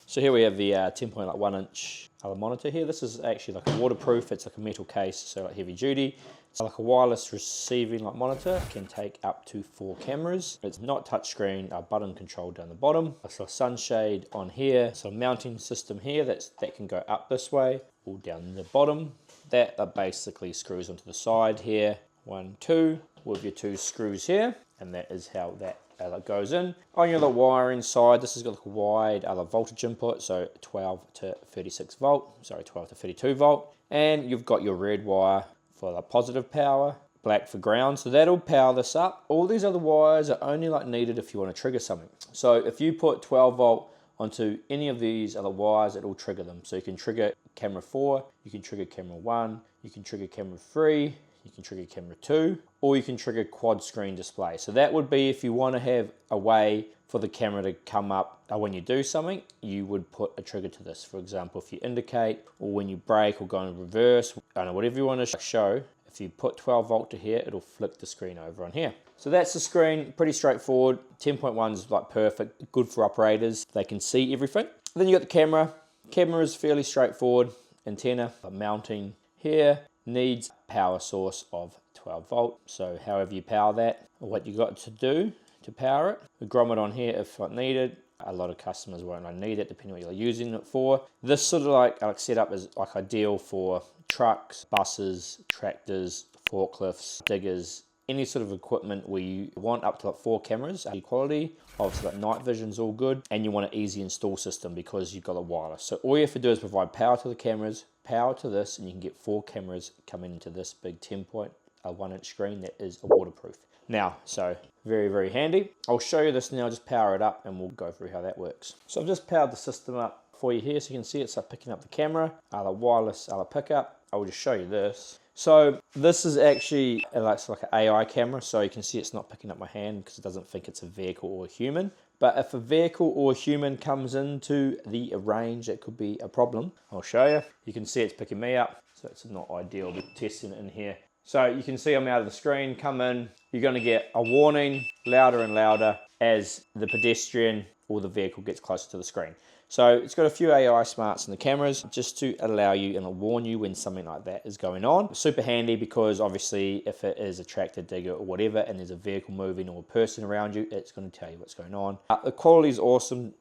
So here we have the 10.1 inch monitor here. This is actually like a waterproof, it's like a metal case, so like heavy duty. It's like a wireless receiving like monitor, can take up to 4 cameras. It's not touchscreen, button control down the bottom. It's a sunshade on here, so a mounting system here that can go up this way or down the bottom. That basically screws onto the side here, 1, 2, with your 2 screws here, and that is how that goes in. On your wiring side, this has got like a wide voltage input, so 12 to 36 volt, sorry, 12 to 32 volt. And you've got your red wire for the positive power, black for ground, so that'll power this up. All these other wires are only like needed if you want to trigger something. So if you put 12 volt onto any of these other wires, it will trigger them. So you can trigger camera 4, you can trigger camera 1, you can trigger camera 3, you can trigger camera 2, or you can trigger quad screen display. So that would be if you want to have a way for the camera to come up when you do something, you would put a trigger to this. For example, if you indicate, or when you brake or go in reverse, I don't know, whatever you want to show, if you put 12 volt to here, it'll flick the screen over on here. So that's the screen, pretty straightforward. 10.1 is like perfect, good for operators. They can see everything. Then you got the camera. Camera is fairly straightforward. Antenna, mounting here, needs power source of 12 volt. So however you power that, or what you got to do to power it. The grommet on here if needed. A lot of customers won't need it depending on what you're using it for. This sort of like setup is like ideal for trucks, buses, tractors, forklifts, diggers, any sort of equipment where you want up to like 4 cameras, quality. Obviously like night vision's all good, and you want an easy install system because you've got a wireless. So all you have to do is provide power to the cameras, power to this, and you can get 4 cameras coming into this big 10.1 inch screen that is waterproof. Now, so very, very handy. I'll show you this now, just power it up and we'll go through how that works. So I've just powered the system up for you here, so you can see it's picking up the camera, the wireless pickup. I will just show you this. So this is actually like an AI camera, so you can see it's not picking up my hand because it doesn't think it's a vehicle or a human. But if a vehicle or a human comes into the range, that could be a problem. I'll show you. You can see it's picking me up, so it's not ideal. We're testing it in here. So you can see I'm out of the screen, come in, you're going to get a warning louder and louder as the pedestrian or the vehicle gets closer to the screen. So it's got a few AI smarts in the cameras just to allow you and warn you when something like that is going on. Super handy because obviously if it is a tractor, digger or whatever and there's a vehicle moving or a person around you, it's going to tell you what's going on. The quality is awesome.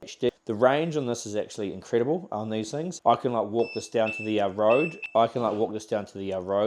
The range on this is actually incredible on these things. I can walk this down to the road.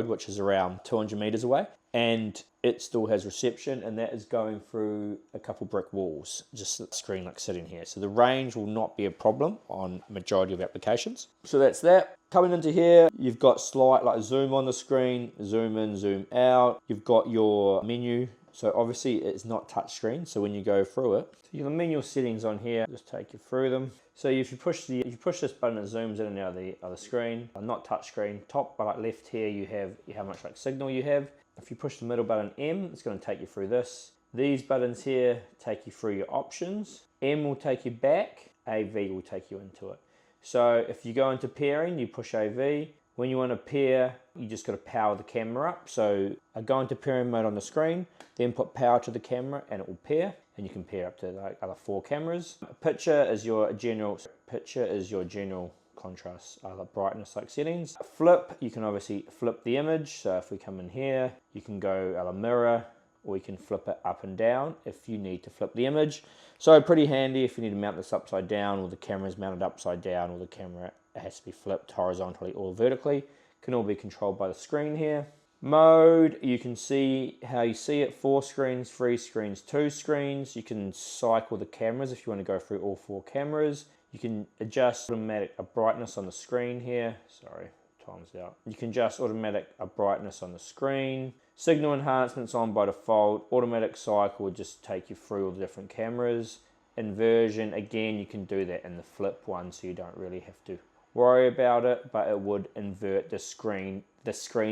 Which is around 200 meters away, and it still has reception, and that is going through a couple brick walls, just the screen sitting here. So the range will not be a problem on majority of applications. So that's that. Coming into here, you've got slight zoom on the screen, zoom in, zoom out. You've got your menu. So obviously it's not touch screen, so when you go through it, so you have the menu settings on here, just take you through them. So if you push this button, it zooms in and out of the other screen. Not touch screen. Top left here, you have how much signal you have. If you push the middle button M, it's going to take you through this. These buttons here take you through your options. M will take you back. AV will take you into it. So if you go into pairing, you push AV. When you want to pair, you just got to power the camera up. So I go into pairing mode on the screen, then put power to the camera and it will pair, and you can pair up to other 4 cameras. Picture is your general contrast, brightness settings. Flip, you can obviously flip the image. So if we come in here, you can go mirror, or you can flip it up and down if you need to flip the image. So pretty handy if you need to mount this upside down, or the camera is mounted upside down, or the camera has to be flipped horizontally or vertically. Can all be controlled by the screen here. Mode, you can see how you see it, 4 screens, 3 screens, 2 screens. You can cycle the cameras if you want to go through all 4 cameras. You can adjust automatic brightness on the screen here. Sorry, time's out. You can adjust automatic brightness on the screen. Signal enhancements on by default. Automatic cycle would just take you through all the different cameras. Inversion, again, you can do that in the flip one, so you don't really have to worry about it, but it would invert the screen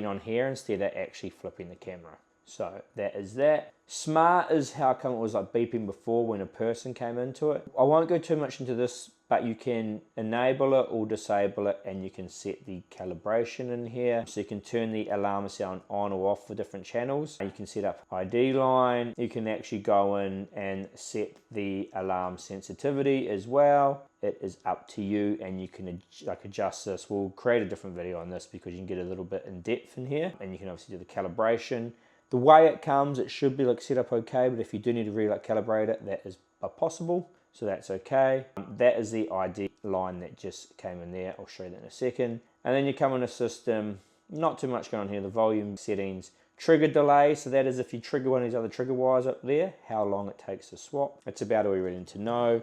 on here instead of actually flipping the camera. So that is that. Smart is how come it was like beeping before when a person came into it. I won't go too much into this, but you can enable it or disable it, and you can set the calibration in here. So you can turn the alarm sound on or off for different channels. You can set up ID line. You can actually go in and set the alarm sensitivity as well. It is up to you, and you can like adjust this. We'll create a different video on this because you can get a little bit in depth in here, and you can obviously do the calibration. The way it comes, it should be like set up okay, but if you do need to really like calibrate it, that is possible, so that's okay. That is the ID line that just came in there. I'll show you that in a second. And then you come in a system, not too much going on here, the volume settings, trigger delay, so that is if you trigger one of these other trigger wires up there, how long it takes to swap. It's about all you really need to know.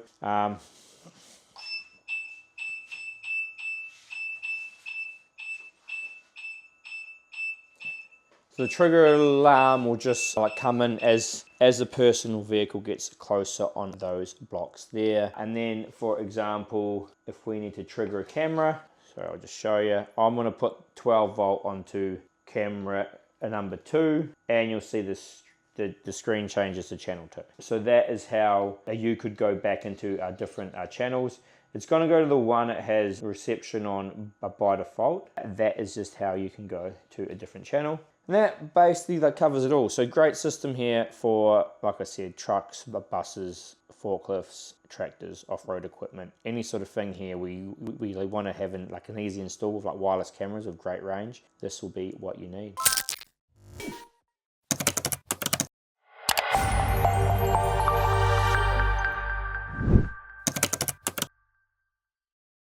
So the trigger alarm will just like come in as the personal vehicle gets closer on those blocks there. And then for example, if we need to trigger a camera, so I'll just show you. I'm gonna put 12 volt onto camera number 2, and you'll see this, the screen changes to channel 2. So that is how you could go back into different channels. It's going to go to the one it has reception on by default. That is just how you can go to a different channel. And that basically covers it all. So great system here for, like I said, trucks, buses, forklifts, tractors, off-road equipment, any sort of thing here we want to have like an easy install with like wireless cameras of great range. This will be what you need.